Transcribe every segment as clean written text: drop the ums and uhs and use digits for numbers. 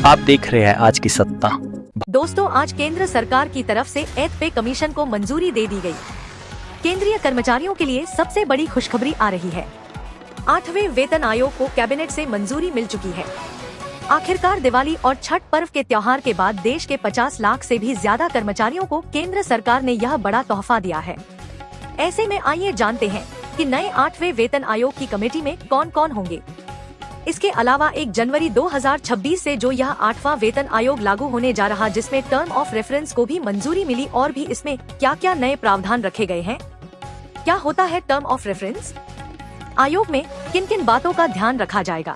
आप देख रहे हैं आज की सत्ता। दोस्तों, आज केंद्र सरकार की तरफ से 8th पे कमीशन को मंजूरी दे दी गई। केंद्रीय कर्मचारियों के लिए सबसे बड़ी खुशखबरी आ रही है। 8वें वेतन आयोग को कैबिनेट से मंजूरी मिल चुकी है। आखिरकार दिवाली और छठ पर्व के त्योहार के बाद देश के 50 लाख से भी ज्यादा कर्मचारियों को केंद्र सरकार ने यह बड़ा तोहफा दिया है। ऐसे में आइए जानते हैं कि नए 8वें वेतन आयोग की कमेटी में कौन कौन होंगे। इसके अलावा 1 जनवरी 2026 से जो यह 8वां वेतन आयोग लागू होने जा रहा, जिसमें टर्म ऑफ रेफरेंस को भी मंजूरी मिली, और भी इसमें क्या क्या नए प्रावधान रखे गए हैं। क्या होता है टर्म ऑफ रेफरेंस? आयोग में किन किन बातों का ध्यान रखा जाएगा?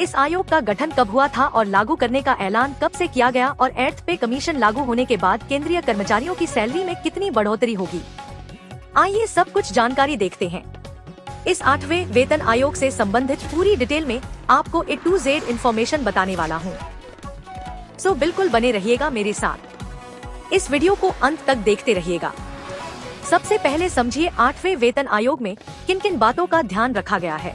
इस आयोग का गठन कब हुआ था और लागू करने का ऐलान कब से किया गया, और 8th पे कमीशन लागू होने के बाद केंद्रीय कर्मचारियों की सैलरी में कितनी बढ़ोतरी होगी? आइए सब कुछ जानकारी देखते हैं। इस 8वें वेतन आयोग से संबंधित पूरी डिटेल में आपको A to Z इन्फॉर्मेशन बताने वाला हूँ। सो बिल्कुल बने रहिएगा मेरे साथ, इस वीडियो को अंत तक देखते रहिएगा। सबसे पहले समझिए 8वें वेतन आयोग में किन किन बातों का ध्यान रखा गया है।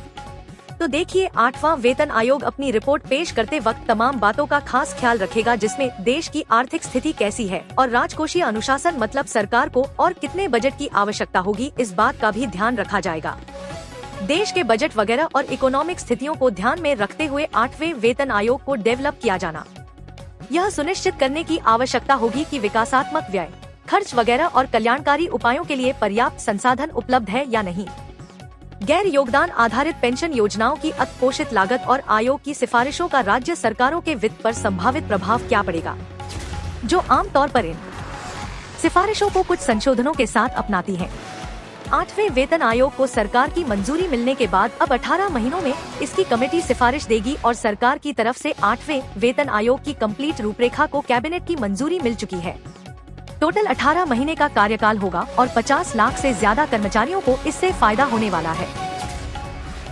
तो देखिए, 8वां वेतन आयोग अपनी रिपोर्ट पेश करते वक्त तमाम बातों का खास ख्याल रखेगा, जिसमें देश की आर्थिक स्थिति कैसी है और राजकोषीय अनुशासन मतलब सरकार को और कितने बजट की आवश्यकता होगी, इस बात का भी ध्यान रखा जाएगा। देश के बजट वगैरह और इकोनॉमिक स्थितियों को ध्यान में रखते हुए 8वें वेतन आयोग को डेवलप किया जाना, यह सुनिश्चित करने की आवश्यकता होगी कि विकासात्मक व्यय, खर्च वगैरह और कल्याणकारी उपायों के लिए पर्याप्त संसाधन उपलब्ध है या नहीं। गैर योगदान आधारित पेंशन योजनाओं की अतिपोषित लागत और आयोग की सिफारिशों का राज्य सरकारों के वित्त पर संभावित प्रभाव क्या पड़ेगा, जो आमतौर पर इन सिफारिशों को कुछ संशोधनों के साथ अपनाती है। 8वें वेतन आयोग को सरकार की मंजूरी मिलने के बाद अब 18 महीनों में इसकी कमेटी सिफारिश देगी, और सरकार की तरफ से 8वें वेतन आयोग की कंप्लीट रूपरेखा को कैबिनेट की मंजूरी मिल चुकी है। टोटल 18 महीने का कार्यकाल होगा और 50 लाख से ज्यादा कर्मचारियों को इससे फायदा होने वाला है।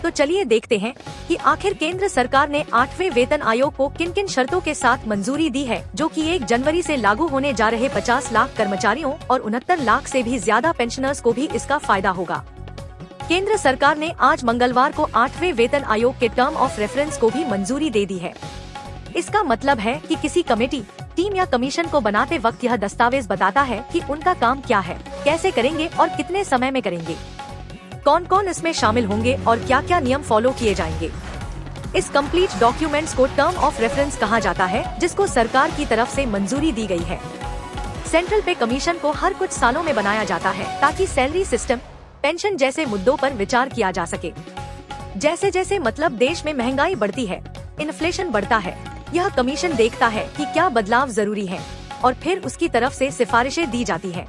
तो चलिए देखते हैं कि आखिर केंद्र सरकार ने 8वें वेतन आयोग को किन किन शर्तों के साथ मंजूरी दी है, जो कि 1 जनवरी से लागू होने जा रहे 50 लाख कर्मचारियों और 69 लाख से भी ज्यादा पेंशनर्स को भी इसका फायदा होगा। केंद्र सरकार ने आज मंगलवार को 8वें वेतन आयोग के टर्म ऑफ रेफरेंस को भी मंजूरी दे दी है। इसका मतलब है कि किसी कमेटी, टीम या कमीशन को बनाते वक्त यह दस्तावेज बताता है कि उनका काम क्या है, कैसे करेंगे और कितने समय में करेंगे, कौन कौन इसमें शामिल होंगे और क्या क्या नियम फॉलो किए जाएंगे। इस कंप्लीट डॉक्यूमेंट्स को टर्म ऑफ रेफरेंस कहा जाता है, जिसको सरकार की तरफ से मंजूरी दी गई है। सेंट्रल पे कमीशन को हर कुछ सालों में बनाया जाता है ताकि सैलरी सिस्टम, पेंशन जैसे मुद्दों पर विचार किया जा सके। जैसे जैसे मतलब देश में महंगाई बढ़ती है, इन्फ्लेशन बढ़ता है, यह कमीशन देखता है कि क्या बदलाव जरूरी है और फिर उसकी तरफ से सिफारिशें दी जाती है।